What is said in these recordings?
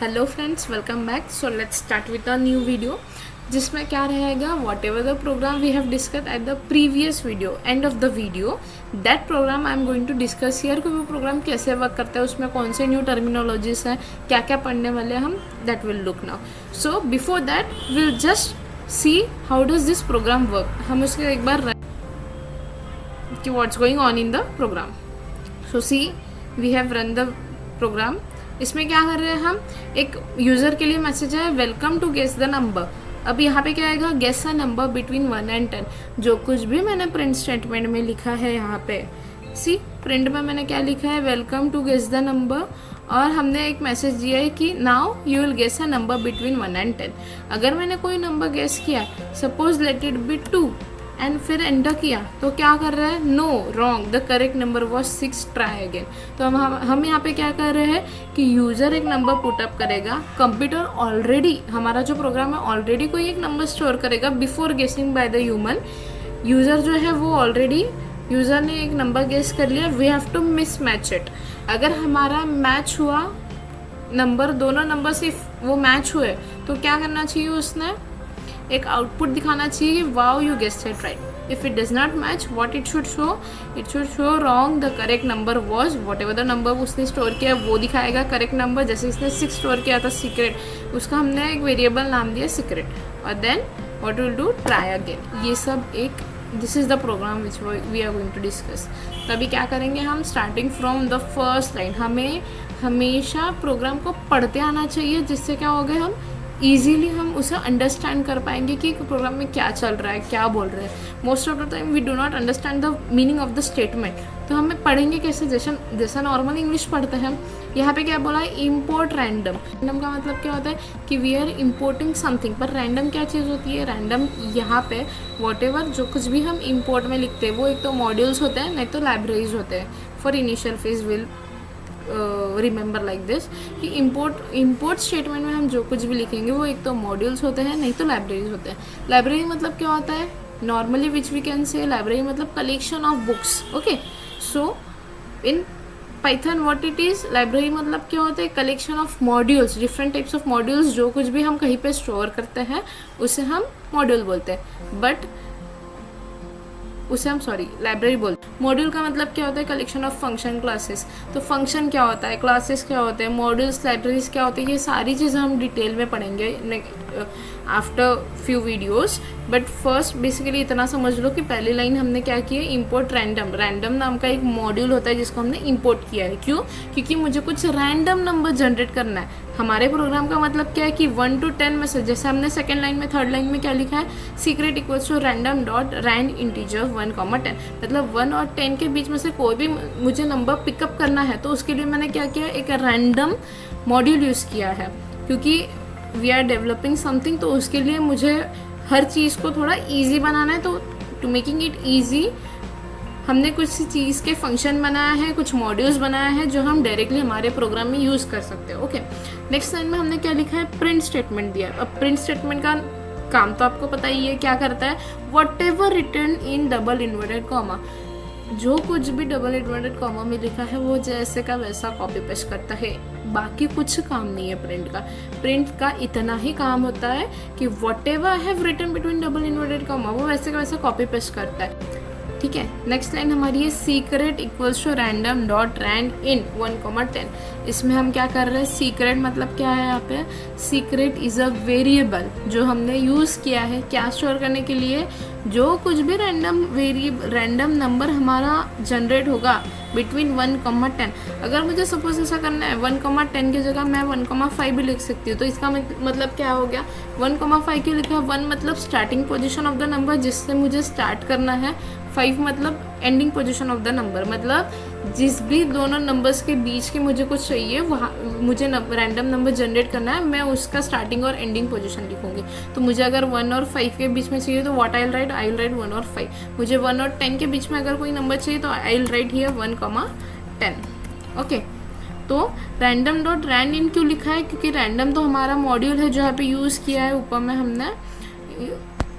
Hello friends, welcome back. So let's start with a new video जिसमें क्या रहेगा, whatever the program we have discuss at the previous video, end of the video that program I am going to discuss here कि वो programme कैसे work करता है, उसमें कौन से न्यू टर्मिनोलॉजीज हैं, क्या क्या पढ़ने वाले हम, that will look now. So before that will just see how does this program work. हम उसके एक बार कि what's going on in the program. So see we have run the program. इसमें क्या कर रहे हैं हम, एक यूज़र के लिए मैसेज है welcome to guess the number. अब यहाँ पे क्या आएगा, guess a number between 1 and 10. जो कुछ भी मैंने प्रिंट स्टेटमेंट में लिखा है यहाँ पे, सी प्रिंट में मैंने क्या लिखा है, welcome to guess the number, और हमने एक मैसेज दिया है कि now you will guess a number between 1 and 10. अगर मैंने कोई नंबर गेस किया, suppose let it be 2, and फिर एंटर किया, तो क्या कर रहा है, no wrong, the correct number was 6, try again. तो हम यहाँ पे क्या कर रहे हैं कि यूज़र एक नंबर पुटअप करेगा, कंप्यूटर ऑलरेडी, हमारा जो प्रोग्राम है ऑलरेडी कोई एक नंबर स्टोर करेगा बिफोर गेसिंग बाय द ह्यूमन. यूज़र जो है वो ऑलरेडी, यूज़र ने एक नंबर गेस कर लिया, we have to miss match it. अगर हमारा मैच हुआ नंबर, दोनों नंबर सिर्फ वो मैच हुए, तो क्या करना चाहिए, उसने एक आउटपुट दिखाना चाहिए कि wow you guessed it right. If it does not match, what it should show wrong, the correct number was what ever the number उसने स्टोर किया वो दिखाएगा करेक्ट नंबर. जैसे इसने 6 स्टोर किया था, सीक्रेट, उसका हमने एक वेरिएबल नाम दिया सीक्रेट, और then what will do, try again. ये सब एक, this is the program which we are going to discuss. तभी क्या करेंगे हम, starting from the first line. हमें हमेशा प्रोग्राम को पढ़ते आना चाहिए, जिससे क्या होगा, हम ईजीली हम उसे अंडरस्टैंड कर पाएंगे कि प्रोग्राम में क्या चल रहा है, क्या बोल रहे हैं. Most of the time we do not understand the meaning of the statement. तो हमें पढ़ेंगे कैसे, जैसा नॉर्मल इंग्लिश पढ़ते हैं. यहाँ पे क्या बोला है, इम्पोर्ट रैंडम. रैंडम का मतलब क्या होता है कि वी आर इम्पोर्टिंग समथिंग. पर रैंडम क्या चीज़ होती है, रैंडम यहाँ पे वॉट एवर जो कुछ भी हम इम्पोर्ट में लिखते हैं, वो एक तो मॉड्यूल्स होते हैं, नहीं तो लाइब्रेरीज होते हैं. For initial phase will remember like this कि इम्पोर्ट स्टेटमेंट में हम जो कुछ भी लिखेंगे वो एक तो मॉड्यूल्स होते हैं, नहीं तो लाइब्रेरीज होते हैं. लाइब्रेरी मतलब क्या होता है, normally which we can say library मतलब collection of books. Okay, so in Python what it is, library मतलब क्या होता है, collection of modules, different types of modules. जो कुछ भी हम कहीं पे स्टोर करते हैं उसे हम मॉड्यूल बोलते हैं, बट उसे हम लाइब्रेरी बोलते हैं. मॉड्यूल का मतलब क्या होता है, कलेक्शन ऑफ फंक्शन क्लासेस. तो फंक्शन क्या होता है, क्लासेस क्या होते हैं, मॉड्यूल्स, लाइब्रेरीज क्या होती है, ये सारी चीज़ें हम डिटेल में पढ़ेंगे after few videos. But first basically इतना समझ लो कि पहली लाइन हमने क्या की है, इम्पोर्ट रैंडम. रैंडम नाम का एक मॉड्यूल होता है जिसको हमने इम्पोर्ट किया है. क्यों, क्योंकि मुझे कुछ रैंडम नंबर जनरेट करना है. हमारे प्रोग्राम का मतलब क्या है कि 1 to 10 में से, जैसे हमने सेकेंड लाइन में, थर्ड लाइन में क्या लिखा है, secret equals to random dot rand integer 1, 10. मतलब 1 और 10 के बीच में से कोई भी मुझे नंबर पिकअप करना है, तो उसके लिए मैंने क्या किया, एक रैंडम मॉड्यूल यूज़ किया है. क्योंकि वी आर डेवलपिंग समथिंग, तो उसके लिए मुझे हर चीज़ को थोड़ा ईजी बनाना है. तो टू मेकिंग इट ईजी हमने कुछ चीज़ के फंक्शन बनाया है, कुछ मॉड्यूल्स बनाया है जो हम डायरेक्टली हमारे प्रोग्राम में यूज़ कर सकते हैं. ओके, नेक्स्ट लाइन में हमने क्या लिखा है, प्रिंट स्टेटमेंट दिया. अब प्रिंट स्टेटमेंट का काम तो आपको पता ही है, क्या करता है, what ever return in double inverted comma. जो कुछ भी डबल इन्वर्टेड कॉमा में लिखा है वो जैसे का वैसा कॉपी पेस्ट करता है. बाकी कुछ काम नहीं है प्रिंट का. प्रिंट का इतना ही काम होता है कि whatever have written between double inverted comma वो वैसे का वैसा कॉपी पेस्ट करता है. ठीक है, नेक्स्ट लाइन हमारी है, secret equals to random dot randint 1, 10. इसमें हम क्या कर रहे हैं, सीक्रेट मतलब क्या है, यहाँ पे सीक्रेट इज़ अ वेरिएबल जो हमने यूज़ किया है क्या स्टोर करने के लिए, जो कुछ भी रैंडम नंबर हमारा जनरेट होगा बिटवीन 1, 10. अगर मुझे सपोज ऐसा करना है 1, 10 की जगह मैं 1, 5 भी लिख सकती हूँ. तो इसका मतलब क्या हो गया, 1, 5 क्यों लिखा, 1 मतलब starting position of the number जिससे मुझे स्टार्ट करना है, 5 मतलब ending position of the number. मतलब जिस भी दोनों नंबर्स के बीच के मुझे कुछ चाहिए, वहाँ मुझे रैंडम नंबर जनरेट करना है, मैं उसका स्टार्टिंग और एंडिंग पोजीशन लिखूंगी. तो मुझे अगर 1 और 5 के बीच में चाहिए तो व्हाट आई विल राइट 1 और 5. मुझे 1 और 10 के बीच में अगर कोई नंबर चाहिए तो I will write here 1, 10. Okay, तो रैंडम डॉट रैंड इन क्यों लिखा है, क्योंकि रैंडम तो हमारा मॉड्यूल है जो यहाँ पे यूज़ किया है ऊपर में हमने.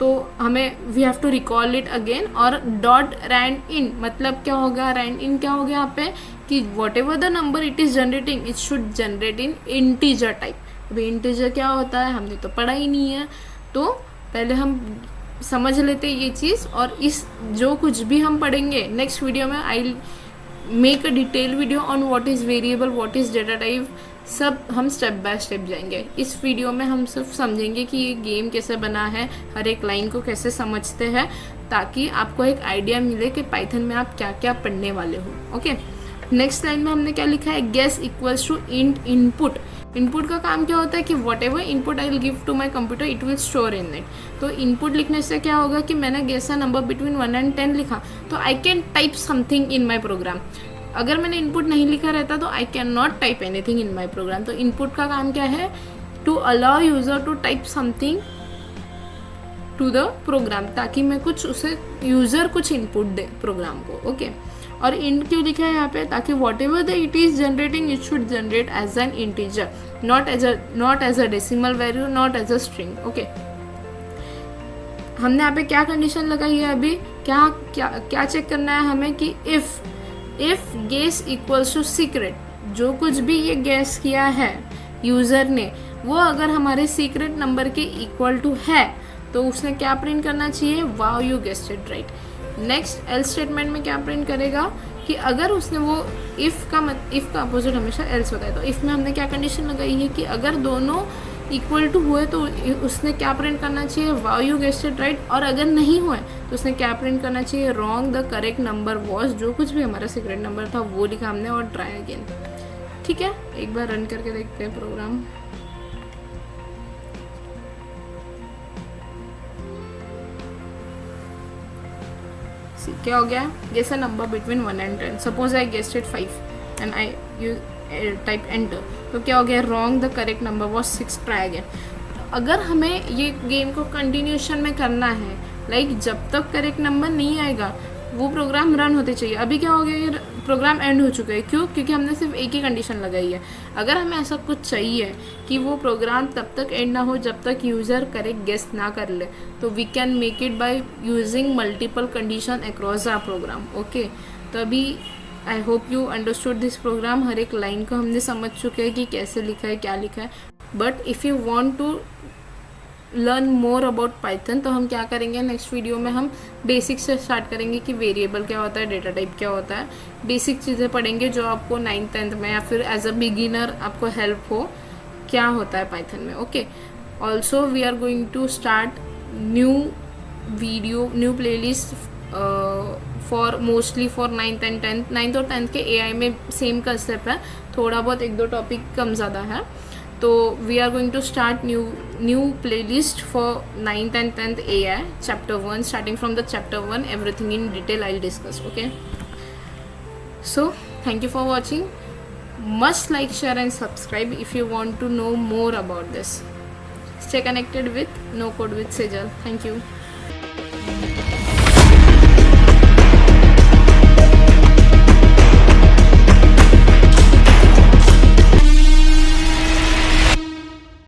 तो हमें we have to recall it again. और डॉट रैंड इन मतलब क्या होगा, रैंड इन क्या हो गया यहाँ पे कि whatever the number it is generating it should generate in integer type. अभी इंटीजर क्या होता है हमने तो पढ़ा ही नहीं है, तो पहले हम समझ लेते ये चीज़. और इस जो कुछ भी हम पढ़ेंगे नेक्स्ट वीडियो में, I make a detail video on what is variable, what is data type, सब हम स्टेप बाय स्टेप जाएंगे. इस वीडियो में हम सिर्फ समझेंगे कि ये गेम कैसे बना है, हर एक लाइन को कैसे समझते हैं, ताकि आपको एक आइडिया मिले कि पाइथन में आप क्या क्या पढ़ने वाले हो. ओके, नेक्स्ट लाइन में हमने क्या लिखा है, guess equals to int input. Input का काम क्या होता है कि whatever input I will give to my computer it will store in it. तो इनपुट लिखने से क्या होगा कि मैंने guess a number between 1 and 10 लिखा, तो I can type something in my program. अगर मैंने इनपुट नहीं लिखा रहता तो I can not type anything in my program. तो इनपुट का काम क्या है, to allow user to type something to the program, ताकि मैं कुछ उसे यूज़र कुछ इनपुट दे प्रोग्राम को. ओके, और इंट क्यों लिखा है यहाँ पे, ताकि whatever the it is generating it should generate as an integer, not as a decimal value, not as a string. Okay, हमने यहाँ पे क्या कंडीशन लगाई है, अभी क्या क्या क्या चेक करना है हमें कि if guess equals to secret, जो कुछ भी ये गेस किया है यूज़र ने वो अगर हमारे सीक्रेट नंबर के इक्वल टू है तो उसने क्या प्रिंट करना चाहिए, wow you guessed it right. Next else statement में क्या प्रिंट करेगा कि अगर उसने वो इफ़ का अपोजिट हमेशा एल्स होता है, तो इफ़ में हमने क्या कंडीशन लगाई है कि अगर दोनों इक्वल टू हुए तो उसने क्या प्रिंट करना चाहिए, wow you guessed it right. और अगर नहीं हुए तो उसने क्या प्रिंट करना चाहिए, wrong the correct number was, जो कुछ भी हमारा सीक्रेट नंबर था वो लिखा हमने और ट्राई अगेन. ठीक है, एक बार रन करके देखते हैं प्रोग्राम. क्या हो गया, guess a number between 1 and 10. Suppose I guessed it 5 and I you type enter, तो क्या हो गया, wrong the correct number was 6, try again. अगर हमें ये गेम को कंटिन्यूशन में करना है, लाइक जब तक करेक्ट नंबर नहीं आएगा वो प्रोग्राम रन होते चाहिए. अभी क्या हो गया, ये प्रोग्राम एंड हो चुका है. क्यों, क्योंकि हमने सिर्फ एक ही कंडीशन लगाई है. अगर हमें ऐसा कुछ चाहिए कि वो प्रोग्राम तब तक एंड ना हो जब तक यूज़र करेक्ट गेस ना कर ले, तो we can make it by using multiple condition across our program. Okay, तो अभी I hope you understood this program. हर एक लाइन को हमने समझ चुके हैं कि कैसे लिखा है, क्या लिखा है. But if you want to learn more about Python तो हम क्या करेंगे, नेक्स्ट वीडियो में हम बेसिक से स्टार्ट करेंगे कि वेरिएबल क्या होता है, डेटा टाइप क्या होता है. बेसिक चीज़ें पढ़ेंगे जो आपको 9th 10th में या फिर एज अ बिगिनर आपको हेल्प हो क्या होता है पाइथन में. Okay, also we are going to start new playlist for mostly for 9th and 10th. 9th और 10th के AI में सेम कंसेप्ट है, थोड़ा बहुत एक दो टॉपिक कम ज़्यादा है. तो we are going to start new playlist for 9th and 10th AI chapter 1. Starting from the chapter 1 everything in detail I will discuss. Okay, so thank you for watching. Must like, share and subscribe if you want to know more about this. Stay connected with No Code with Sejal. Thank you.